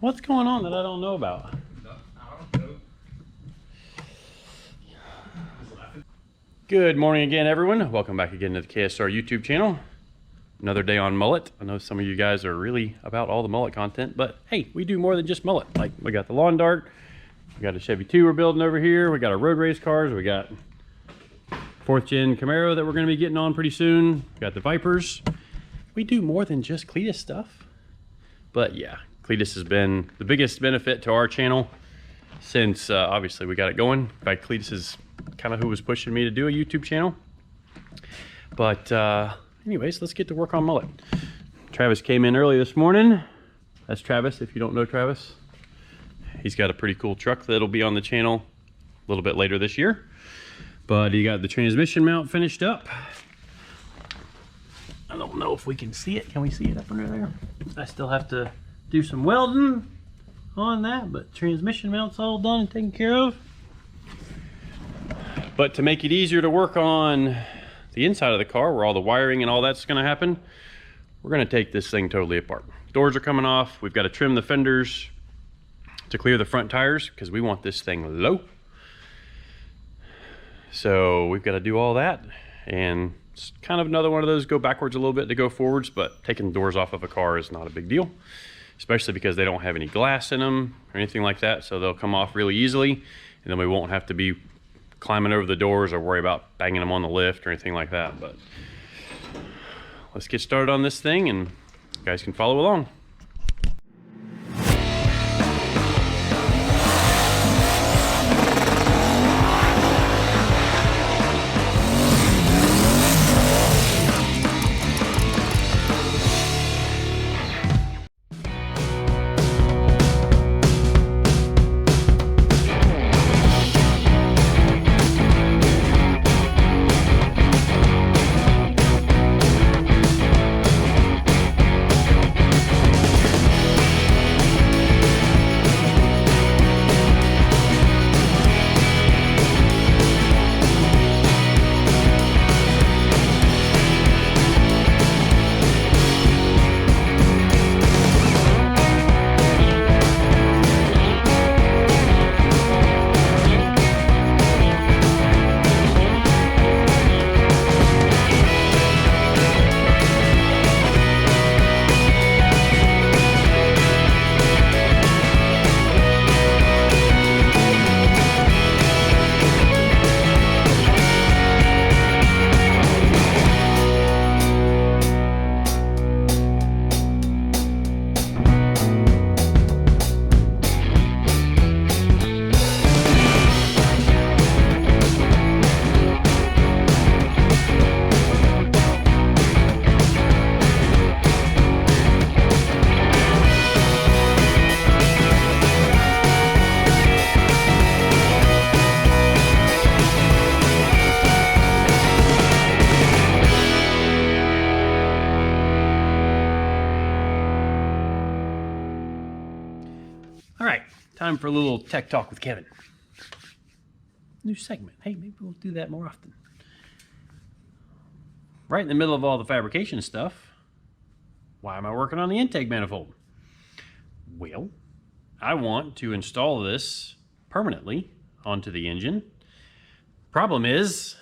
What's going on that I don't know about? I don't know. Good morning again, everyone. Welcome back again to the KSR YouTube channel. Another day on mullet. I know some of you guys are really about all the mullet content, but hey, we do more than just mullet. Like, we got the lawn dart, we got a Chevy 2 we're building over here, we got our road race cars, we got 4th gen Camaro that we're going to be getting on pretty soon, we got the Vipers. We do more than just Cletus stuff. But yeah, Cletus has been the biggest benefit to our channel since obviously we got it going. In fact, Cletus is kind of who was pushing me to do a YouTube channel. But anyways, let's get to work on mullet. Travis came in early this morning. That's Travis, if you don't know Travis. He's got a pretty cool truck that'll be on the channel a little bit later this year. But he got the transmission mount finished up. I don't know if we can see it. Can we see it up under there? I still have to do some welding on that, but transmission mount's all done and taken care of. But to make it easier to work on the inside of the car, where all the wiring and all that's going to happen, we're going to take this thing totally apart. Doors are coming off. We've got to trim the fenders to clear the front tires because we want this thing low. So we've got to do all that, and it's kind of another one of those go backwards a little bit to go forwards, but taking the doors off of a car is not a big deal, especially because they don't have any glass in them or anything like that, so they'll come off really easily, and then we won't have to be climbing over the doors or worry about banging them on the lift or anything like that. But let's get started on this thing, and you guys can follow along. All right, time for a little tech talk with Kevin. New segment. Hey, maybe we'll do that more often. Right in the middle of all the fabrication stuff, why am I working on the intake manifold? Well, I want to install this permanently onto the engine. Problem is,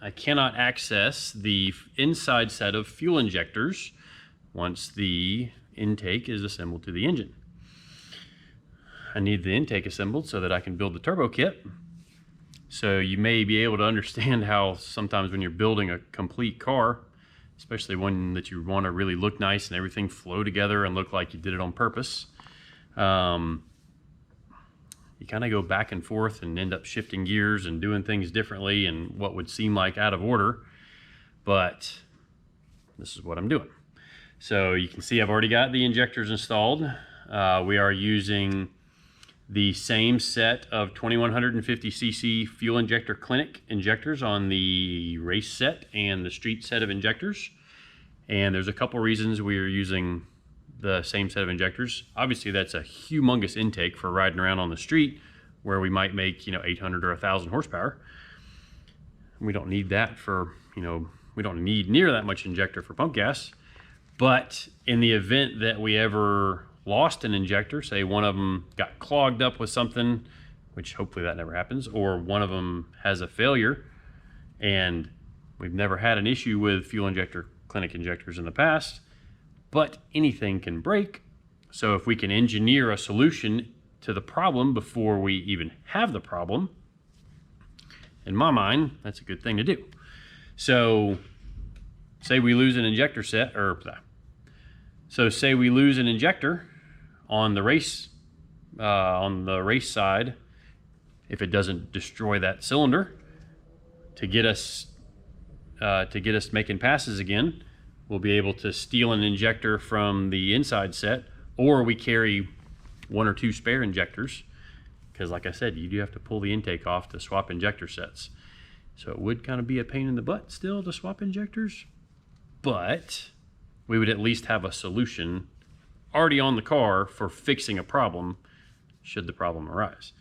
I cannot access the inside set of fuel injectors once the intake is assembled to the engine. I need the intake assembled so that I can build the turbo kit. So you may be able to understand how sometimes when you're building a complete car, especially one that you want to really look nice and everything flow together and look like you did it on purpose, you kind of go back and forth and end up shifting gears and doing things differently and what would seem like out of order. But this is what I'm doing. So you can see I've already got the injectors installed. We are using the same set of 2150cc fuel injector clinic injectors on the race set and the street set of injectors. And there's a couple reasons we are using the same set of injectors. Obviously, that's a humongous intake for riding around on the street where we might make, 800 or 1,000 horsepower. We don't need that for, we don't need near that much injector for pump gas. But in the event that we ever lost an injector, say one of them got clogged up with something, which hopefully that never happens, or one of them has a failure, and we've never had an issue with fuel injector clinic injectors in the past, but anything can break. So if we can engineer a solution to the problem before we even have the problem, in my mind, that's a good thing to do. So say we lose an injector set, say we lose an injector on the race side. If it doesn't destroy that cylinder, to get us making passes again, we'll be able to steal an injector from the inside set, or we carry 1 or 2 spare injectors, because like I said, you do have to pull the intake off to swap injector sets. So it would kind of be a pain in the butt still to swap injectors, but we would at least have a solution already on the car for fixing a problem should the problem arise.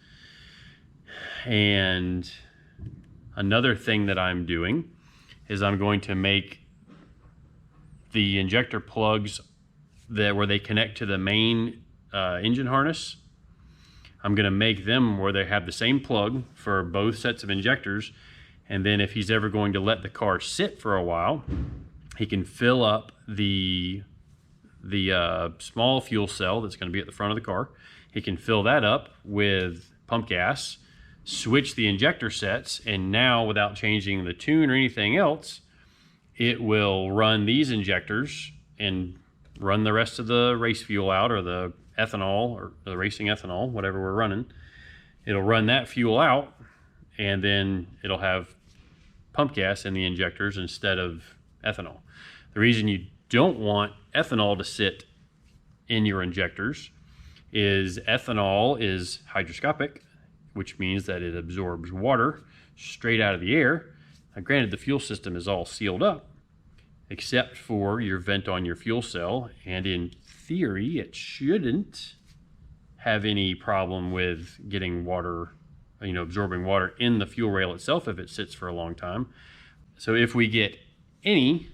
And another thing that I'm doing is I'm going to make the injector plugs where they connect to the main engine harness. I'm going to make them where they have the same plug for both sets of injectors, and then if he's ever going to let the car sit for a while, he can fill up the small fuel cell that's going to be at the front of the car. He can fill that up with pump gas, switch the injector sets, and now without changing the tune or anything else, it will run these injectors and run the rest of the race fuel out, or the ethanol, or the racing ethanol, whatever we're running. It'll run that fuel out, and then it'll have pump gas in the injectors instead of ethanol. The reason you don't want ethanol to sit in your injectors is ethanol is hygroscopic, which means that it absorbs water straight out of the air. Now, granted, the fuel system is all sealed up, except for your vent on your fuel cell, and in theory, it shouldn't have any problem with getting water, absorbing water in the fuel rail itself if it sits for a long time. So if we get any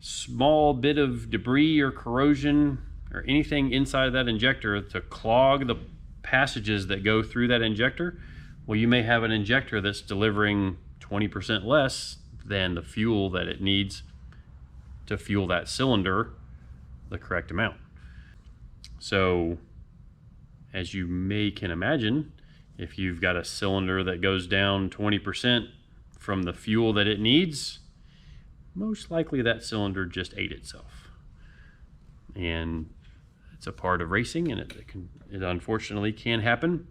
small bit of debris or corrosion or anything inside of that injector to clog the passages that go through that injector, well, you may have an injector that's delivering 20% less than the fuel that it needs to fuel that cylinder the correct amount. So as you can imagine, if you've got a cylinder that goes down 20% from the fuel that it needs, most likely that cylinder just ate itself. And it's a part of racing, and it unfortunately can happen,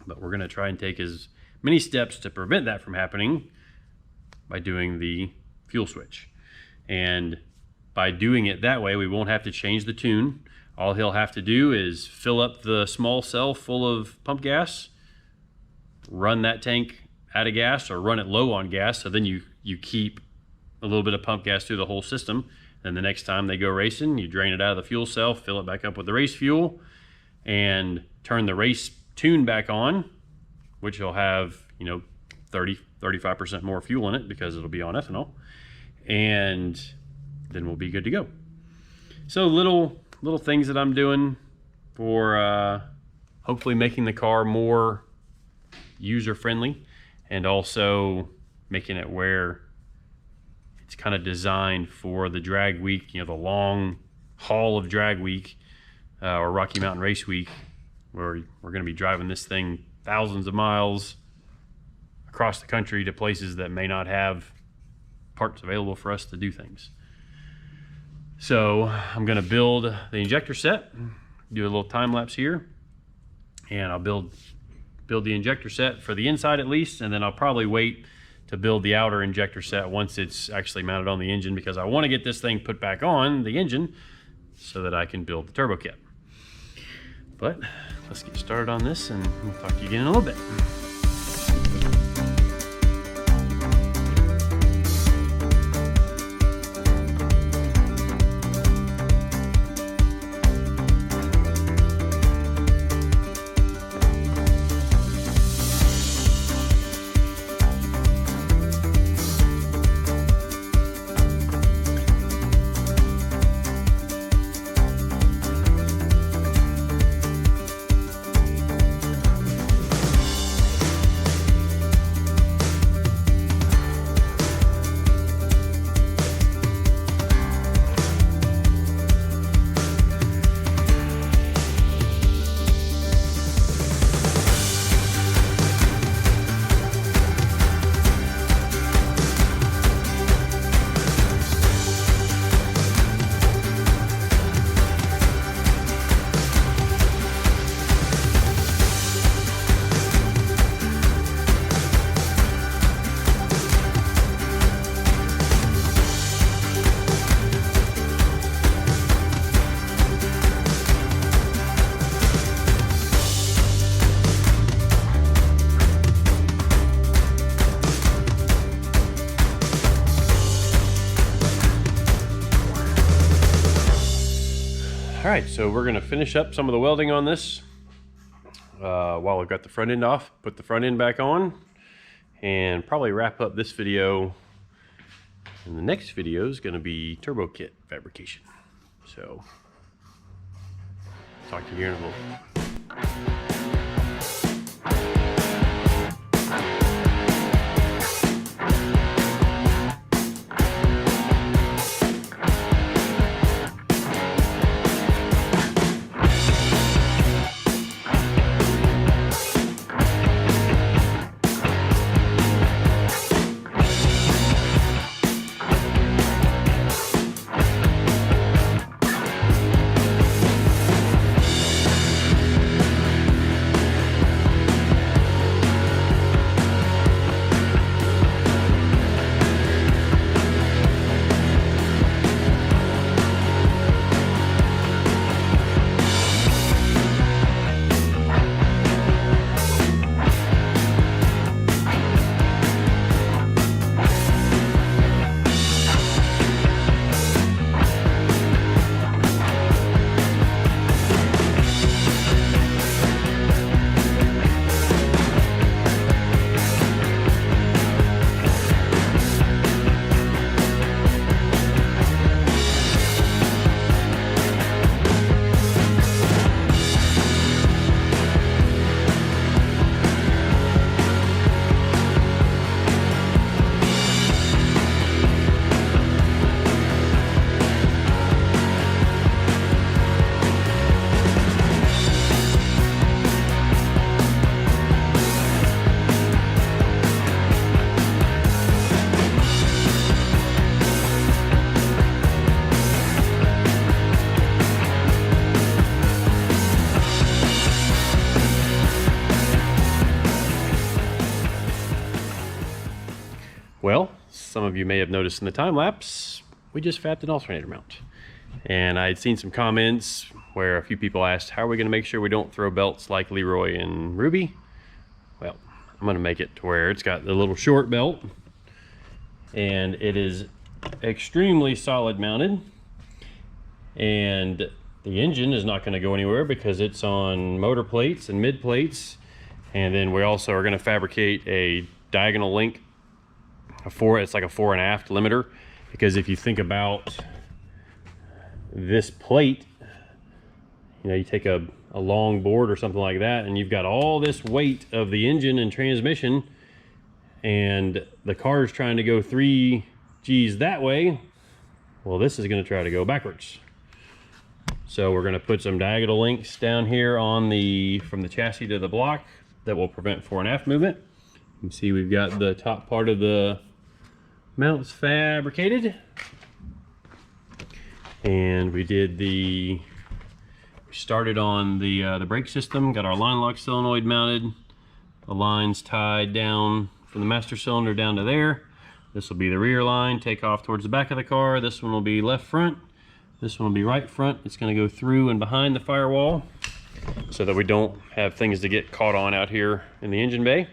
but we're going to try and take as many steps to prevent that from happening by doing the fuel switch. And by doing it that way, we won't have to change the tune. All he'll have to do is fill up the small cell full of pump gas, run that tank out of gas, or run it low on gas, so then you keep a little bit of pump gas through the whole system. Then the next time they go racing, you drain it out of the fuel cell, fill it back up with the race fuel, and turn the race tune back on, which will have 35% more fuel in it because it'll be on ethanol, and then we'll be good to go. So little things that I'm doing for hopefully making the car more user friendly, and also making it where it's kind of designed for the drag week, the long haul of drag week, or Rocky Mountain Race Week, where we're going to be driving this thing thousands of miles across the country to places that may not have parts available for us to do things. So I'm going to build the injector set, do a little time lapse here, and I'll build the injector set for the inside at least, and then I'll probably wait to build the outer injector set once it's actually mounted on the engine, because I want to get this thing put back on the engine so that I can build the turbo kit. But let's get started on this, and we'll talk to you again in a little bit. right, so we're gonna finish up some of the welding on this while we've got the front end off, put the front end back on, and probably wrap up this video. And the next video is gonna be turbo kit fabrication. So, talk to you here in a little. Well, some of you may have noticed in the time lapse, we just fabbed an alternator mount. And I'd seen some comments where a few people asked, how are we gonna make sure we don't throw belts like Leroy and Ruby? Well, I'm gonna make it to where it's got the little short belt and it is extremely solid mounted. And the engine is not gonna go anywhere because it's on motor plates and mid plates. And then we also are gonna fabricate a diagonal link. It's like a 4 1/2 limiter, because if you think about this plate, you know, you take a long board or something like that and you've got all this weight of the engine and transmission, and the car is trying to go 3 G's that way. Well, this is going to try to go backwards. So we're going to put some diagonal links down here on from the chassis to the block that will prevent 4 1/2 movement. You can see we've got the top part of the mounts fabricated, and we started on the brake system, got our line lock solenoid mounted, the lines tied down from the master cylinder down to there. This will be the rear line, take off towards the back of the car. This one will be left front, this one will be right front. It's going to go through and behind the firewall so that we don't have things to get caught on out here in the engine bay.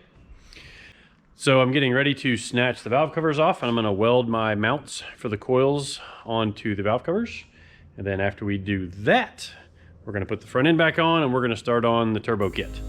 So I'm getting ready to snatch the valve covers off, and I'm going to weld my mounts for the coils onto the valve covers. And then after we do that, we're going to put the front end back on and we're going to start on the turbo kit.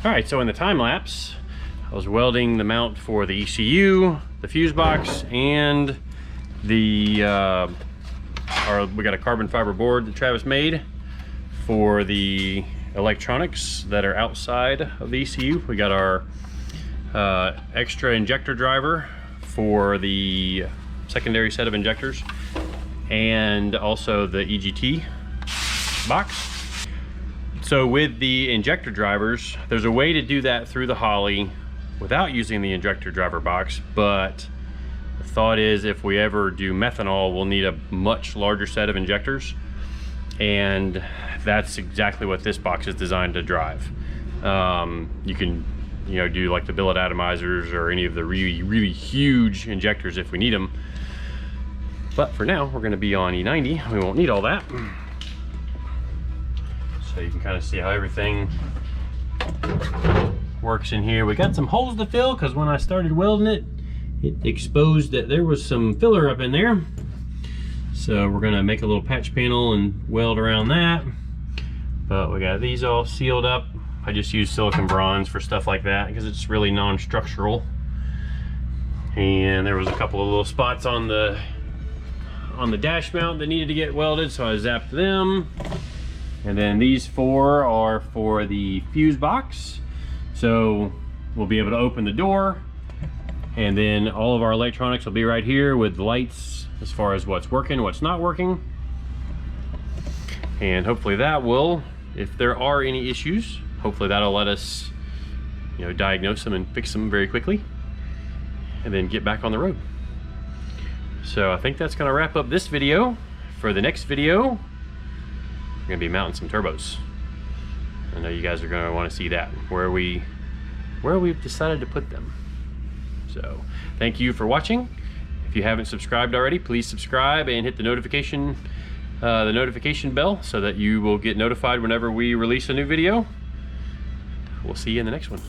All right, so in the time lapse, I was welding the mount for the ECU, the fuse box, and the we got a carbon fiber board that Travis made for the electronics that are outside of the ECU. We got our extra injector driver for the secondary set of injectors, and also the EGT box. So with the injector drivers, there's a way to do that through the Holley without using the injector driver box, but the thought is if we ever do methanol, we'll need a much larger set of injectors, and that's exactly what this box is designed to drive. You can, you know, do like the billet atomizers or any of the really huge injectors if we need them, but for now we're going to be on E90. We won't need all that. So you can kind of see how everything works in here. We got some holes to fill because when I started welding it, it exposed that there was some filler up in there. So we're gonna make a little patch panel and weld around that. But we got these all sealed up. I just use silicone bronze for stuff like that because it's really non-structural. And there was a couple of little spots on the dash mount that needed to get welded, so I zapped them. And then these 4 are for the fuse box. So we'll be able to open the door, and then all of our electronics will be right here with lights as far as what's working, what's not working. And hopefully that will, if there are any issues, hopefully that'll let us, you know, diagnose them and fix them very quickly, and then get back on the road. So I think that's gonna wrap up this video. For the next video, we're gonna be mounting some turbos. I know you guys are gonna wanna see that, where we've decided to put them. So thank you for watching. If you haven't subscribed already, please subscribe and hit the notification bell so that you will get notified whenever we release a new video. We'll see you in the next one.